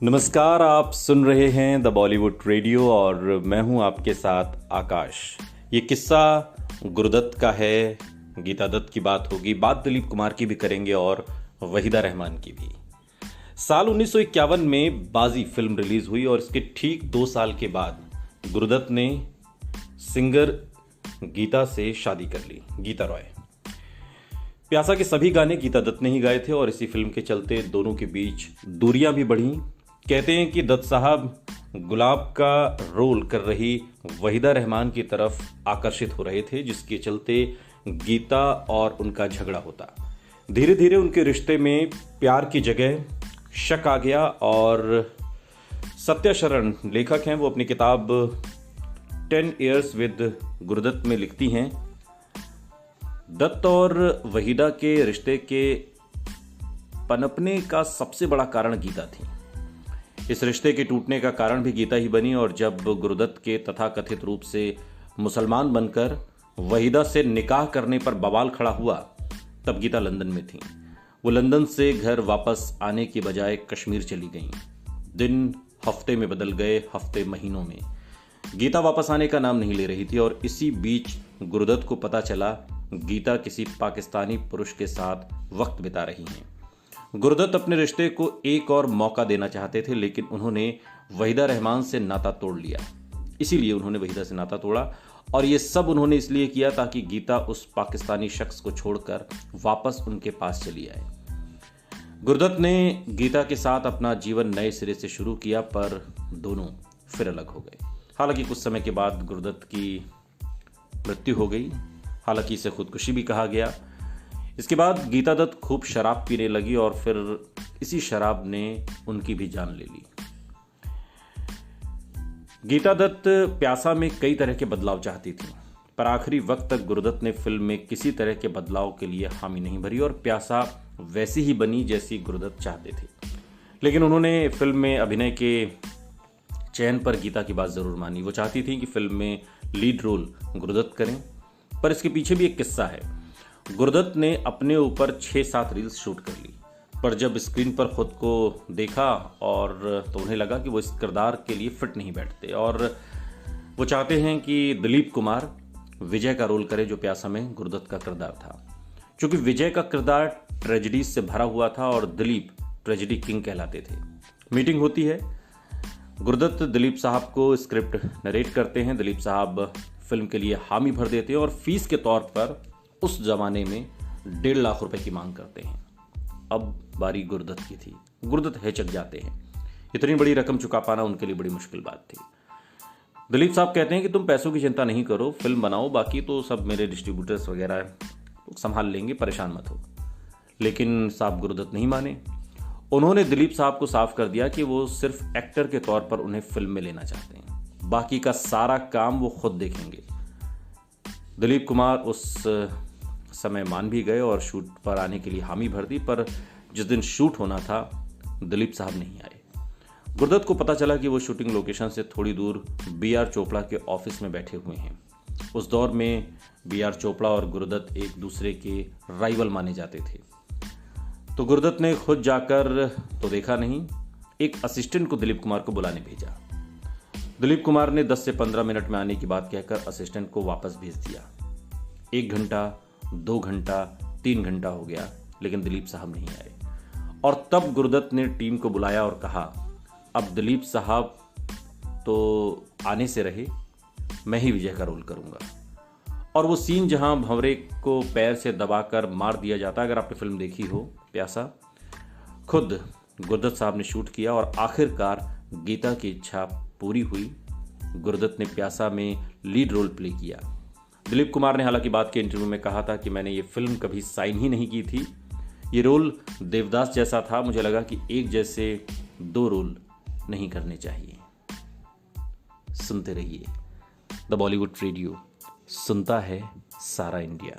नमस्कार, आप सुन रहे हैं द बॉलीवुड रेडियो और मैं हूं आपके साथ आकाश। ये किस्सा गुरुदत्त का है। गीता दत्त की बात होगी, बात दिलीप कुमार की भी करेंगे और वहीदा रहमान की भी। साल 1951 में बाजी फिल्म रिलीज हुई और इसके ठीक 2 साल के बाद गुरुदत्त ने सिंगर गीता से शादी कर ली, गीता रॉय। प्यासा के सभी गाने गीता दत्त ने ही गाए थे और इसी फिल्म के चलते दोनों के बीच दूरियां भी बढ़ी। कहते हैं कि दत्त साहब गुलाब का रोल कर रही वहीदा रहमान की तरफ आकर्षित हो रहे थे, जिसके चलते गीता और उनका झगड़ा होता। धीरे धीरे उनके रिश्ते में प्यार की जगह शक आ गया और सत्या शरण लेखक हैं, वो अपनी किताब 10 Years विद गुरुदत्त में लिखती हैं, दत्त और वहीदा के रिश्ते के पनपने का सबसे बड़ा कारण गीता थी। इस रिश्ते के टूटने का कारण भी गीता ही बनी और जब गुरुदत्त के तथाकथित रूप से मुसलमान बनकर वहीदा से निकाह करने पर बवाल खड़ा हुआ, तब गीता लंदन में थी। वो लंदन से घर वापस आने की बजाय कश्मीर चली गईं। दिन हफ्ते में बदल गए, हफ्ते महीनों में। गीता वापस आने का नाम नहीं ले रही थी और इसी बीच गुरुदत्त को पता चला गीता किसी पाकिस्तानी पुरुष के साथ वक्त बिता रही हैं। गुरुदत्त अपने रिश्ते को एक और मौका देना चाहते थे, लेकिन उन्होंने वहीदा रहमान से नाता तोड़ लिया। इसीलिए उन्होंने वहीदा से नाता तोड़ा और ये सब उन्होंने इसलिए किया ताकि गीता उस पाकिस्तानी शख्स को छोड़कर वापस उनके पास चली आए। गुरुदत्त ने गीता के साथ अपना जीवन नए सिरे से शुरू किया, पर दोनों फिर अलग हो गए। हालांकि कुछ समय के बाद गुरुदत्त की मृत्यु हो गई, हालांकि इसे खुदकुशी भी कहा गया। इसके बाद गीता दत्त खूब शराब पीने लगी और फिर इसी शराब ने उनकी भी जान ले ली। गीता दत्त प्यासा में कई तरह के बदलाव चाहती थी, पर आखिरी वक्त तक गुरुदत्त ने फिल्म में किसी तरह के बदलाव के लिए हामी नहीं भरी और प्यासा वैसी ही बनी जैसी गुरुदत्त चाहते थे। लेकिन उन्होंने फिल्म में अभिनय के चयन पर गीता की बात जरूर मानी। वो चाहती थी कि फिल्म में लीड रोल गुरुदत्त करें, पर इसके पीछे भी एक किस्सा है। गुरुदत्त ने अपने ऊपर 6-7 रील्स शूट कर ली, पर जब स्क्रीन पर खुद को देखा और तो उन्हें लगा कि वो इस किरदार के लिए फिट नहीं बैठते और वो चाहते हैं कि दिलीप कुमार विजय का रोल करे, जो प्यासा में गुरुदत्त का किरदार था। क्योंकि विजय का किरदार ट्रेजेडी से भरा हुआ था और दिलीप ट्रेजेडी किंग कहलाते थे। मीटिंग होती है, गुरुदत्त दिलीप साहब को स्क्रिप्ट नरेट करते हैं। दिलीप साहब फिल्म के लिए हामी भर देते हैं और फीस के तौर पर उस जमाने में 1.5 लाख रुपए की मांग करते हैं। अब बारी गुरुदत्त की थी। गुरुदत्त हिचक जाते हैं। इतनी बड़ी रकम चुका पाना उनके लिए बड़ी मुश्किल बात थी। दिलीप साहब कहते हैं कि तुम पैसों की चिंता नहीं करो, फिल्म बनाओ, बाकी तो सब मेरे डिस्ट्रीब्यूटर्स वगैरह संभाल लेंगे, परेशान मत हो। लेकिन साहब गुरुदत्त नहीं माने। उन्होंने दिलीप साहब को साफ कर दिया कि वो सिर्फ एक्टर के तौर पर उन्हें फिल्म में लेना चाहते हैं, बाकी का सारा काम वो खुद देखेंगे। दिलीप कुमार उस समय मान भी गए और शूट पर आने के लिए हामी भर दी, पर जिस दिन शूट होना था दिलीप साहब नहीं आए। गुरुदत्त को पता चला कि वो शूटिंग लोकेशन से थोड़ी दूर B.R. चोपड़ा के ऑफिस में बैठे हुए हैं। उस दौर में B.R. चोपड़ा और गुरुदत्त एक दूसरे के राइवल माने जाते थे। तो गुरुदत्त ने खुद जाकर तो देखा नहीं, एक असिस्टेंट को दिलीप कुमार को बुलाने भेजा। दिलीप कुमार ने 10 से 15 मिनट में आने की बात कहकर असिस्टेंट को वापस भेज दिया। 1 घंटा, 2 घंटा, 3 घंटा हो गया, लेकिन दिलीप साहब नहीं आए। और तब गुरुदत्त ने टीम को बुलाया और कहा, अब दिलीप साहब तो आने से रहे, मैं ही विजय का रोल करूंगा। और वो सीन जहां भंवरे को पैर से दबाकर मार दिया जाता, अगर आपने फिल्म देखी हो प्यासा, खुद गुरुदत्त साहब ने शूट किया और आखिरकार गीता की इच्छा पूरी हुई। गुरुदत्त ने प्यासा में लीड रोल प्ले किया। दिलीप कुमार ने हालांकि बाद के इंटरव्यू में कहा था कि मैंने ये फिल्म कभी साइन ही नहीं की थी, ये रोल देवदास जैसा था, मुझे लगा कि एक जैसे 2 रोल नहीं करने चाहिए। सुनते रहिए द बॉलीवुड रेडियो, सुनता है सारा इंडिया।